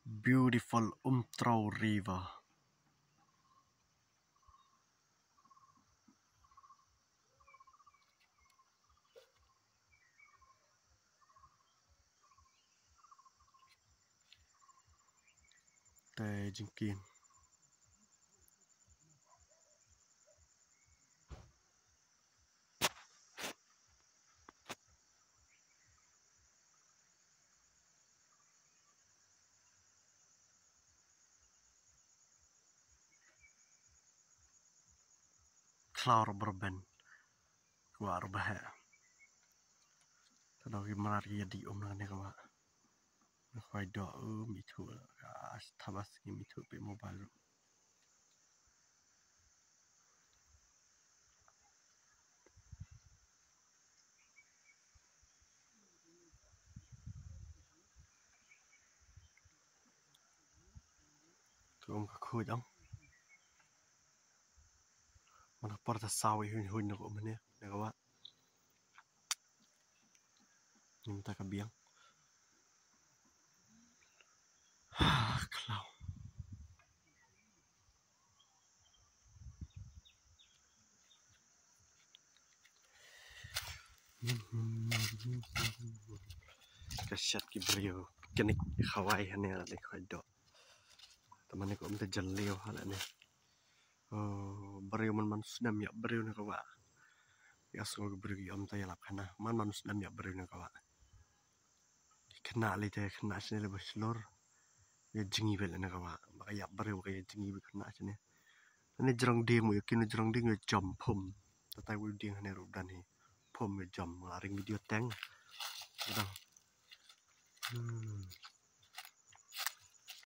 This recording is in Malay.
beautiful Umtrau River. Tè jingkin. Cloud berben. Gua arbah. Tadau gimana dia di omnane kawa. Khoi do mi thu thabas ki mi thu pe mobile. Tu om khui dong. Mana porta sawi hun no ko mane ne kawa. Minta ka biang. Cloud. Kasyat ki beliau kenik khawai hane la khoi do. Teman ko umta jalliu hala ne. Oh, beliau man sunam ya beliau ne kawa. Ya so beliau umta ya lapana. Man sunam ya beliau ne kawa. Kena li te kena sini le baslor. Ya jingi bel ne kawa. Maka ya beliau kaya jingi be kena sini. Ini jerang ding mo yakin jerang ding ya jam pom. Tatai wu ding hane rudan hi. Pom ya jam laring video tang. Udah.